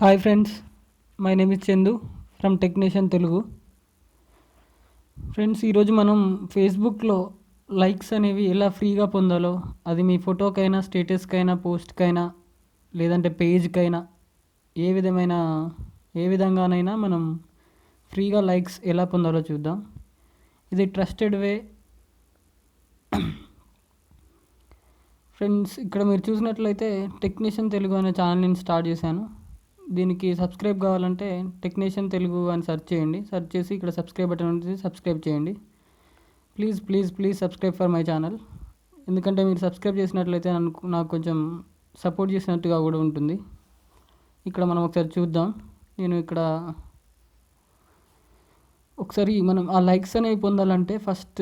Hi friends, my name is Chandu from technician Telugu. Friends, ఈరోజు మనం ఫేస్బుక్లో లైక్స్ అనేవి ఎలా ఫ్రీగా పొందాలో, అది మీ ఫోటోకైనా, స్టేటస్కైనా, పోస్ట్కైనా, లేదంటే పేజ్కైనా, ఏ విధమైన ఏ విధంగానైనా మనం ఫ్రీగా లైక్స్ ఎలా పొందాలో చూద్దాం. ఇది ట్రస్టెడ్ వే. ఫ్రెండ్స్, ఇక్కడ మీరు చూసినట్లయితే టెక్నీషియన్ తెలుగు అనే ఛానల్ నేను స్టార్ట్ చేశాను. దీనికి సబ్స్క్రైబ్ కావాలంటే టెక్నీషియన్ తెలుగు అని సెర్చ్ చేయండి. సెర్చ్ చేసి ఇక్కడ సబ్స్క్రైబ్ బటన్ ఉంటుంది, సబ్స్క్రైబ్ చేయండి. Please please please subscribe for my channel. ఎందుకంటే మీరు సబ్స్క్రైబ్ చేసినట్లయితే నాకు కొంచెం సపోర్ట్ చేసినట్టుగా కూడా ఉంటుంది. ఇక్కడ మనం ఒకసారి చూద్దాం. నేను ఇక్కడ ఒకసారి మనం ఆ లైక్స్ అనేవి పొందాలంటే ఫస్ట్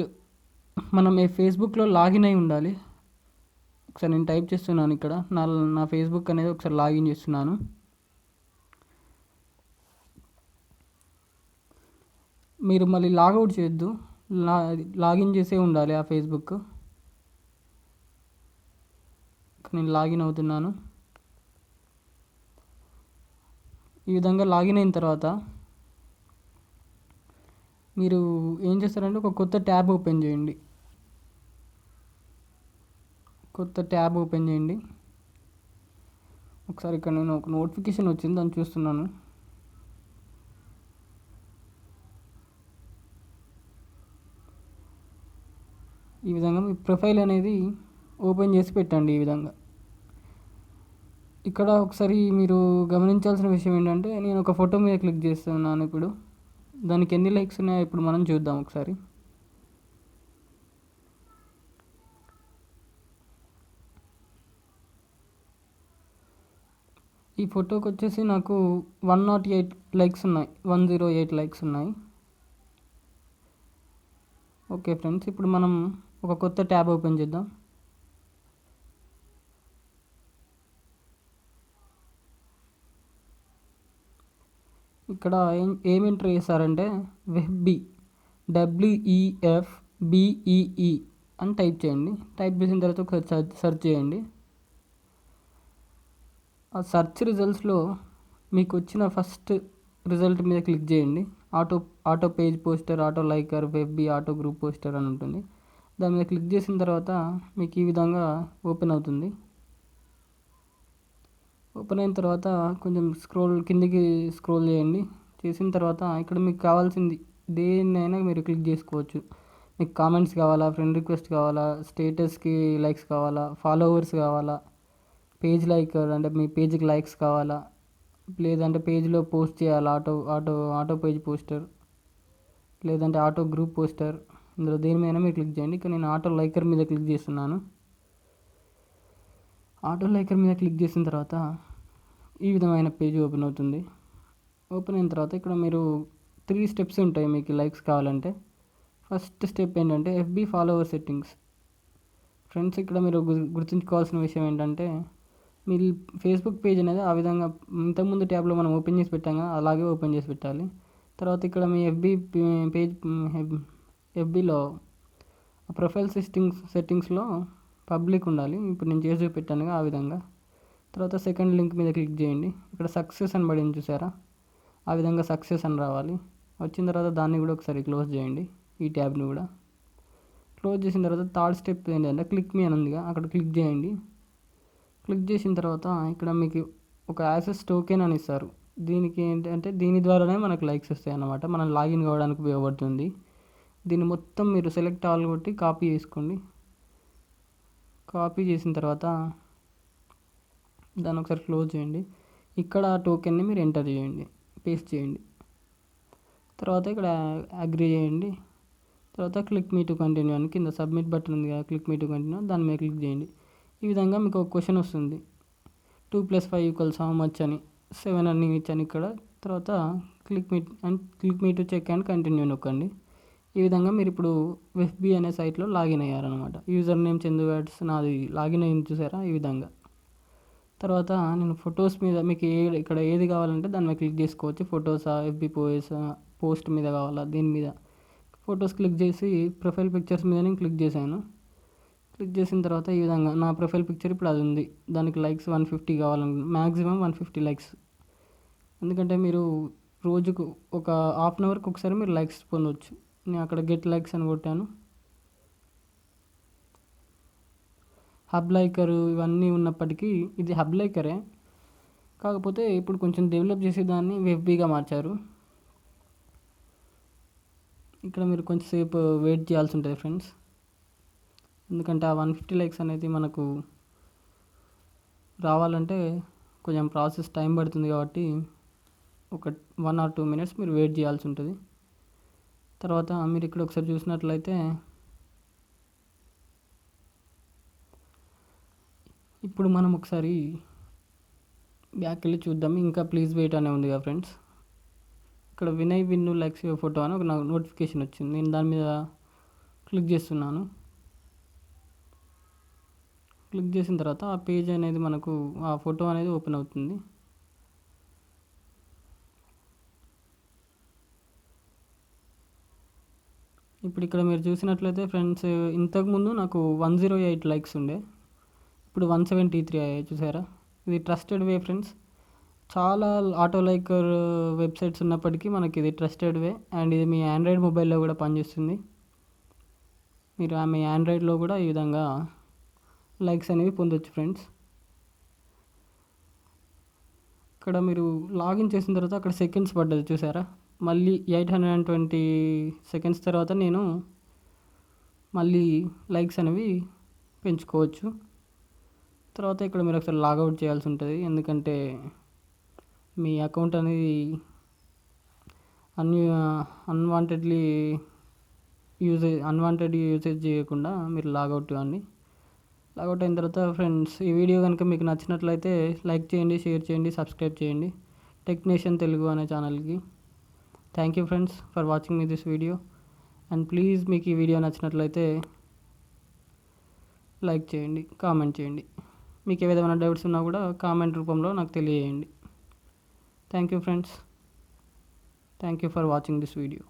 మనం ఈ ఫేస్బుక్లో లాగిన్ అయి ఉండాలి. ఒకసారి నేను టైప్ చేస్తున్నాను. ఇక్కడ నా ఫేస్బుక్ అనేది ఒకసారి లాగిన్ చేస్తున్నాను. మీరు మళ్ళీ లాగౌట్ చేయొద్దు, లాగిన్ చేసే ఉండాలి ఆ ఫేస్బుక్. నేను లాగిన్ అవుతున్నాను. ఈ విధంగా లాగిన్ అయిన తర్వాత మీరు ఏం చేస్తారంటే ఒక కొత్త ట్యాబ్ ఓపెన్ చేయండి. ఒకసారి ఇక్కడ నేను ఒక నోటిఫికేషన్ వచ్చింది, దాన్ని చూస్తున్నాను. ఈ విధంగా మీ ప్రొఫైల్ అనేది ఓపెన్ చేసి పెట్టండి. ఈ విధంగా ఇక్కడ ఒకసారి మీరు గమనించాల్సిన విషయం ఏంటంటే, నేను ఒక ఫోటో మీద క్లిక్ చేస్తున్నాను. ఇప్పుడు దానికి ఎన్ని లైక్స్ ఉన్నాయో ఇప్పుడు మనం చూద్దాం ఒకసారి. ఈ ఫోటోకి వచ్చేసి నాకు 108 లైక్స్ ఉన్నాయి, 108 లైక్స్ ఉన్నాయి. ఓకే ఫ్రెండ్స్, ఇప్పుడు మనం ఒక కొత్త ట్యాబ్ ఓపెన్ చేద్దాం. ఇక్కడ ఏం ఎంటర్ చేశారంటే వెబ్బీ, WEFBEE అని టైప్ చేయండి. టైప్ చేసిన తర్వాత ఒకసారి సెర్చ్ చేయండి. ఆ సెర్చ్ రిజల్ట్స్లో మీకు వచ్చిన ఫస్ట్ రిజల్ట్ మీద క్లిక్ చేయండి. Auto page poster, auto liker, webby, auto group poster అని ఉంటుంది. దాని మీద క్లిక్ చేసిన తర్వాత మీకు ఈ విధంగా ఓపెన్ అవుతుంది. ఓపెన్ అయిన తర్వాత కొంచెం కిందికి స్క్రోల్ చేయండి. చేసిన తర్వాత ఇక్కడ మీకు కావాల్సింది దేన్నైనా మీరు క్లిక్ చేసుకోవచ్చు. మీకు కామెంట్స్ కావాలా, ఫ్రెండ్ రిక్వెస్ట్ కావాలా, స్టేటస్కి లైక్స్ కావాలా, ఫాలోవర్స్ కావాలా, పేజ్ లైకర్ అంటే మీ పేజ్కి లైక్స్ కావాలా, లేదంటే పేజ్లో పోస్ట్ చేయాలి, ఆటో పేజ్ పోస్టర్, లేదంటే ఆటో గ్రూప్ పోస్టర్, ఇందులో దేని మీద మీరు క్లిక్ చేయండి. ఇక్కడ నేను ఆటో లైకర్ మీద క్లిక్ చేస్తున్నాను. ఆటో లైకర్ మీద క్లిక్ చేసిన తర్వాత ఈ విధమైన పేజ్ ఓపెన్ అవుతుంది. ఓపెన్ అయిన తర్వాత ఇక్కడ మీరు 3 స్టెప్స్ ఉంటాయి మీకు లైక్స్ కావాలంటే. ఫస్ట్ స్టెప్ ఏంటంటే FB ఫాలోవర్ సెట్టింగ్స్. ఫ్రెండ్స్, ఇక్కడ మీరు గుర్తుంచుకోవాల్సిన విషయం ఏంటంటే, మీ ఫేస్బుక్ పేజ్ అనేది ఆ విధంగా ఇంతకుముందు ట్యాబ్లో మనం ఓపెన్ చేసి పెట్టాం కదా, అలాగే ఓపెన్ చేసి పెట్టాలి. తర్వాత ఇక్కడ మీ FBలో ప్రొఫైల్ సెట్టింగ్స్లో పబ్లిక్ ఉండాలి. ఇప్పుడు నేను చేసి చూపెట్టాను ఆ విధంగా. తర్వాత సెకండ్ లింక్ మీద క్లిక్ చేయండి. ఇక్కడ సక్సెస్ అని పడింది చూసారా, ఆ విధంగా సక్సెస్ అని రావాలి. వచ్చిన తర్వాత దాన్ని కూడా ఒకసారి క్లోజ్ చేయండి. ఈ ట్యాబ్ని కూడా క్లోజ్ చేసిన తర్వాత థర్డ్ స్టెప్ ఏంటంటే క్లిక్ మీ అని ఉందిగా, అక్కడ క్లిక్ చేయండి. క్లిక్ చేసిన తర్వాత ఇక్కడ మీకు ఒక యాక్సెస్ టోకెన్ అని ఇస్తారు. దీనికి ఏంటంటే దీని ద్వారానే మనకు లైక్స్ వస్తాయి అన్నమాట. మనం లాగిన్ కావడానికి ఉపయోగపడుతుంది. దీన్ని మొత్తం మీరు సెలెక్ట్ ఆల్ కొట్టి కాపీ చేసుకోండి. కాపీ చేసిన తర్వాత దాన్ని ఒకసారి క్లోజ్ చేయండి. ఇక్కడ ఆ టోకెన్ని మీరు ఎంటర్ చేయండి, పేస్ట్ చేయండి. తర్వాత ఇక్కడ అగ్రీ చేయండి. తర్వాత క్లిక్ మీ టు కంటిన్యూ అని కింద సబ్మిట్ బటన్ ఉంది కదా, క్లిక్ మీ టు కంటిన్యూ, దాని మీద క్లిక్ చేయండి. ఈ విధంగా మీకు ఒక క్వశ్చన్ వస్తుంది, 2 + 5 = how much అని, 7 అని ఇచ్చాను ఇక్కడ. తర్వాత click me to check and continue నొక్కండి. ఈ విధంగా మీరు ఇప్పుడు FB అనే సైట్లో లాగిన్ అయ్యారనమాట. యూజర్ నేమ్ చందు యాడ్స్ నాది లాగిన్ అయ్యింది చూసారా, ఈ విధంగా. తర్వాత నేను ఫొటోస్ మీద మీకు ఇక్కడ ఏది కావాలంటే దాని మీద క్లిక్ చేసుకోవచ్చు. ఫొటోసా, FB పోస్ట్ మీద కావాలా, దీని మీద ఫొటోస్ క్లిక్ చేసి ప్రొఫైల్ పిక్చర్స్ మీద నేను క్లిక్ చేశాను. క్లిక్ చేసిన తర్వాత ఈ విధంగా నా ప్రొఫైల్ పిక్చర్ ఇప్పుడు అది ఉంది. దానికి లైక్స్ 150 కావాలనుకుంటున్నాను, మ్యాక్సిమం 150 లైక్స్. ఎందుకంటే మీరు రోజుకు ఒక హాఫ్ అన్ అవర్కి ఒకసారి మీరు లైక్స్ పొందవచ్చు. నేను అక్కడ గెట్ లైక్స్ అని కొట్టాను. హబ్ లైకర్ ఇవన్నీ ఉన్నప్పటికీ ఇది హబ్ లైకరే, కాకపోతే ఇప్పుడు కొంచెం డెవలప్ చేసి దాన్ని వెబ్బీగా మార్చారు. ఇక్కడ మీరు కొంచెంసేపు వెయిట్ చేయాల్సి ఉంటుంది ఫ్రెండ్స్, ఎందుకంటే ఆ 150 లైక్స్ అనేది మనకు రావాలంటే కొంచెం ప్రాసెస్ టైం పడుతుంది. కాబట్టి ఒక 1 or 2 minutes మీరు వెయిట్ చేయాల్సి ఉంటుంది. తర్వాత మీరు ఇక్కడ ఒకసారి చూసినట్లయితే ఇప్పుడు మనం ఒకసారి బ్యాక్ వెళ్ళి చూద్దాం. ఇంకా ప్లీజ్ వెయిట్ అనే ఉంది కదా ఫ్రెండ్స్, ఇక్కడ వినయ్ విన్ను లైక్స్ యువర్ ఫోటో అని ఒక నోటిఫికేషన్ వచ్చింది. నేను దాని మీద క్లిక్ చేస్తున్నాను. క్లిక్ చేసిన తర్వాత ఆ పేజ్ అనేది మనకు ఆ ఫోటో అనేది ఓపెన్ అవుతుంది. ఇప్పుడు ఇక్కడ మీరు చూసినట్లయితే ఫ్రెండ్స్, ఇంతకుముందు నాకు 108 లైక్స్ ఉండే, ఇప్పుడు 173 అయ్యాయి. చూసారా, ఇది ట్రస్టెడ్ వే ఫ్రెండ్స్. చాలా ఆటో లైకర్ వెబ్సైట్స్ ఉన్నప్పటికీ మనకి ఇది ట్రస్టెడ్ వే, అండ్ ఇది మీ ఆండ్రాయిడ్ మొబైల్లో కూడా పనిచేస్తుంది. మీరు మీ ఆండ్రాయిడ్లో కూడా ఈ విధంగా లైక్స్ అనేవి పొందొచ్చు ఫ్రెండ్స్. ఇక్కడ మీరు లాగిన్ చేసిన తర్వాత అక్కడ సెకండ్స్ పడ్డది చూసారా, మళ్ళీ 820 సెకండ్స్ తర్వాత నేను మళ్ళీ లైక్స్ అనేవి పెంచుకోవచ్చు. తర్వాత ఇక్కడ మీరు ఒకసారి లాగౌట్ చేయాల్సి ఉంటుంది, ఎందుకంటే మీ అకౌంట్ అనేది అన్వాంటెడ్ యూసేజ్ చేయకుండా మీరు లాగౌట్ కాండి. లాగౌట్ అయిన తర్వాత ఫ్రెండ్స్, ఈ వీడియో కనుక మీకు నచ్చినట్లయితే లైక్ చేయండి, షేర్ చేయండి, సబ్స్క్రైబ్ చేయండి టెక్నీషియన్ తెలుగు అనే ఛానల్కి. Thank you friends for watching me this video, and please మీకు ఈ వీడియో నచ్చినట్లయితే లైక్ చేయండి, కామెంట్ చేయండి. మీకు ఏ విధమైన డౌట్స్ ఉన్నా కూడా కామెంట్ రూపంలో నాకు తెలియజేయండి. Thank you friends, thank you for watching this video.